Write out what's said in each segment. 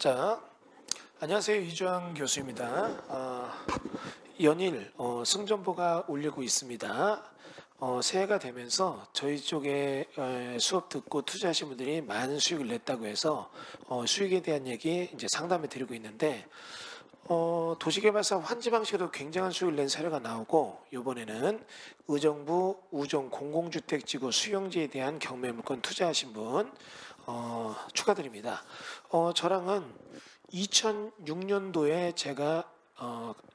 자, 안녕하세요. 이주환 교수입니다. 연일 승전보가 올리고 있습니다. 새해가 되면서 저희 쪽에 수업 듣고 투자하신 분들이 많은 수익을 냈다고 해서 수익에 대한 얘기 이제 상담해 드리고 있는데 도시개발사업 환지 방식으로 굉장한 수익을 낸 사례가 나오고, 이번에는 의정부 우정 공공주택지구 수용지에 대한 경매물건 투자하신 분 축하드립니다. 저랑은 2006년도에 제가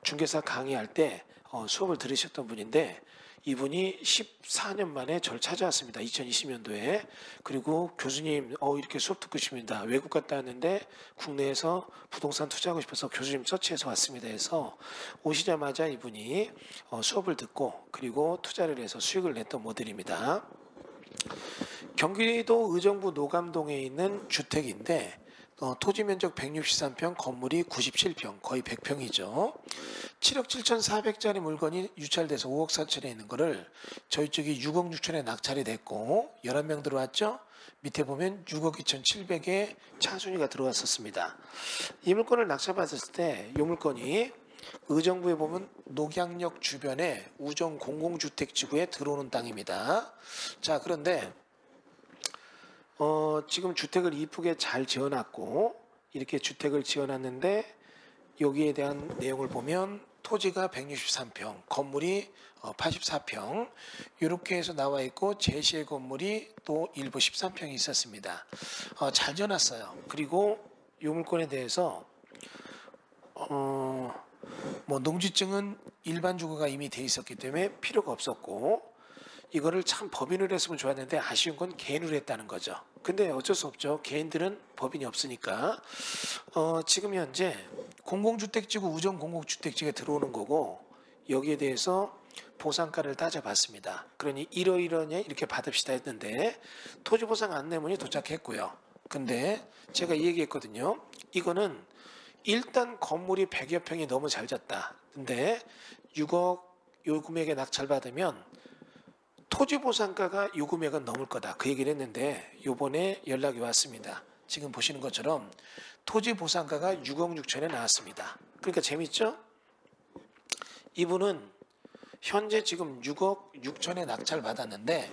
중개사 강의할 때 수업을 들으셨던 분인데, 이분이 14년 만에 저를 찾아왔습니다. 2020년도에. 그리고 교수님 이렇게 수업 듣고 싶습니다. 외국 갔다 왔는데 국내에서 부동산 투자하고 싶어서 교수님 서치해서 왔습니다 해서 오시자마자 이분이 수업을 듣고 그리고 투자를 해서 수익을 냈던 모델입니다. 경기도 의정부 노감동에 있는 주택인데 토지 면적 163평, 건물이 97평, 거의 100평이죠. 7억 7,400짜리 물건이 유찰돼서 5억 4천에 있는 거를 저희 쪽이 6억 6천에 낙찰이 됐고 11명 들어왔죠. 밑에 보면 6억 2,700에 차순위가 들어왔었습니다. 이 물건을 낙찰받았을 때 이 물건이 의정부에 보면 녹양역 주변에 우정 공공주택지구에 들어오는 땅입니다. 자, 그런데 지금 주택을 이쁘게 잘 지어놨고, 이렇게 주택을 지어놨는데 여기에 대한 내용을 보면 토지가 163평, 건물이 84평 이렇게 해서 나와 있고, 제시의 건물이 또 일부 13평이 있었습니다. 잘 지어놨어요. 그리고 이 물건에 대해서 농지증은 일반 주거가 이미 돼 있었기 때문에 필요가 없었고, 이거를 참 법인으로 했으면 좋았는데 아쉬운 건 개인으로 했다는 거죠. 근데 어쩔 수 없죠. 개인들은 법인이 없으니까. 지금 현재 공공주택지구 우정 공공주택지구에 들어오는 거고, 여기에 대해서 보상가를 따져봤습니다. 그러니 이러이러냐 이렇게 받읍시다 했는데 토지보상 안내문이 도착했고요. 근데 제가 이 얘기했거든요. 이거는 일단 건물이 100여 평이 너무 잘 졌다. 근데 6억 요 금액에 낙찰받으면 토지보상가가 요 금액은 넘을 거다. 그 얘기를 했는데 요번에 연락이 왔습니다. 지금 보시는 것처럼 토지보상가가 6억 6천에 나왔습니다. 그러니까 재밌죠? 이분은 현재 지금 6억 6천에 낙찰받았는데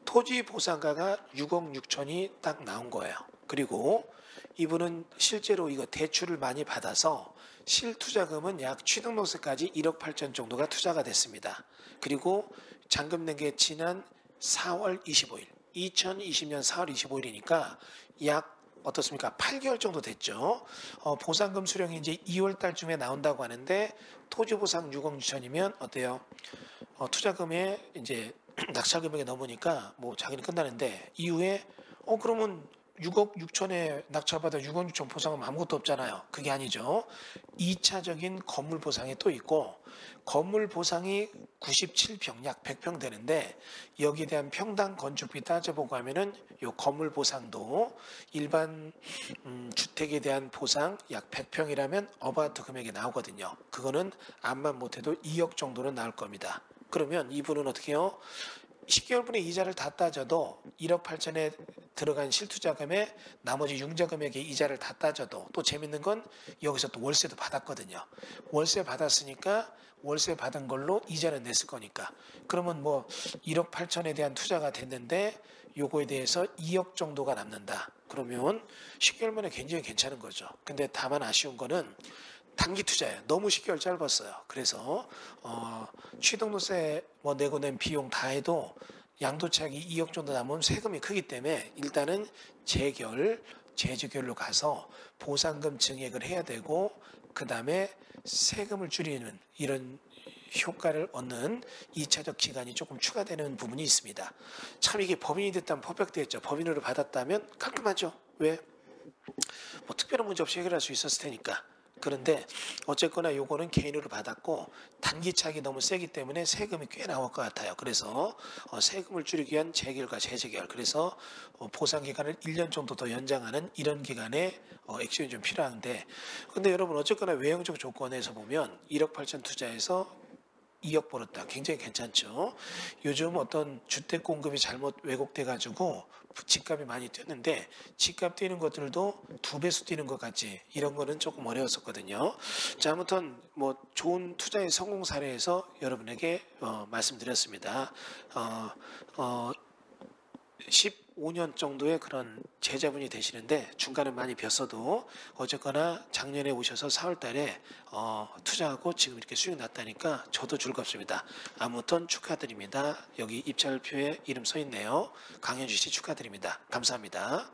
토지보상가가 6억 6천이 딱 나온 거예요. 그리고 이분은 실제로 이거 대출을 많이 받아서 실투자금은 약 취등록세까지 1억 8천 정도가 투자가 됐습니다. 그리고 잔금 낸 게 지난 4월 25일, 2020년 4월 25일이니까 약 어떻습니까? 8개월 정도 됐죠. 보상금 수령이 이제 2월 달쯤에 나온다고 하는데 토지보상 6억 6천이면 어때요? 투자금에 이제 낙찰 금액이 넘으니까 뭐 자기는 끝나는데, 이후에 그러면 6억 6천에 낙찰받아 6억 6천 보상은 아무것도 없잖아요. 그게 아니죠. 2차적인 건물 보상이 또 있고, 건물 보상이 97평, 약 100평 되는데 여기에 대한 평당 건축비 따져보고 하면은 요 건물 보상도 일반 주택에 대한 보상 약 100평이라면 어바우트 금액이 나오거든요. 그거는 암만 못해도 2억 정도는 나올 겁니다. 그러면 이분은 어떻게 해요? 10개월분의 이자를 다 따져도 1억 8천에 들어간 실투자금에 나머지 융자금액의 이자를 다 따져도, 또 재밌는 건 여기서 또 월세도 받았거든요. 월세 받았으니까 월세 받은 걸로 이자는 냈을 거니까, 그러면 뭐 1억 8천에 대한 투자가 됐는데 요거에 대해서 2억 정도가 남는다. 그러면 10개월 만에 굉장히 괜찮은 거죠. 근데 다만 아쉬운 거는 단기 투자예요. 너무 10개월 짧았어요. 그래서 취등록세 뭐 내고 낸 비용 다 해도 양도차익이 2억 정도 남으면 세금이 크기 때문에 일단은 재조결로 가서 보상금 증액을 해야 되고, 그 다음에 세금을 줄이는 이런 효과를 얻는 2차적 기간이 조금 추가되는 부분이 있습니다. 참 이게 법인이 됐다면 퍼펙트했죠. 법인으로 받았다면 깔끔하죠. 왜? 뭐 특별한 문제 없이 해결할 수 있었을 테니까. 그런데 어쨌거나 요거는 개인으로 받았고 단기 차익이 너무 세기 때문에 세금이 꽤 나올 것 같아요. 그래서 세금을 줄이기 위한 재결과 재재결, 그래서 보상 기간을 1년 정도 더 연장하는 이런 기간에 액션이 좀 필요한데, 근데 여러분 어쨌거나 외형적 조건에서 보면 1억 8천 투자해서 2억 벌었다. 굉장히 괜찮죠. 요즘 어떤 주택 공급이 잘못 왜곡돼 가지고 집값이 많이 뛰었는데 집값 뛰는 것들도 2배수 뛰는 것 같지 이런 거는 조금 어려웠었거든요. 자, 아무튼 뭐 좋은 투자의 성공 사례에서 여러분에게 말씀드렸습니다. 15년 정도의 그런 제자분이 되시는데 중간에 많이 뵀어도 어쨌거나 작년에 오셔서 4월 달에 투자하고 지금 이렇게 수익 났다니까 저도 즐겁습니다. 아무튼 축하드립니다. 여기 입찰표에 이름 써 있네요. 강현주 씨 축하드립니다. 감사합니다.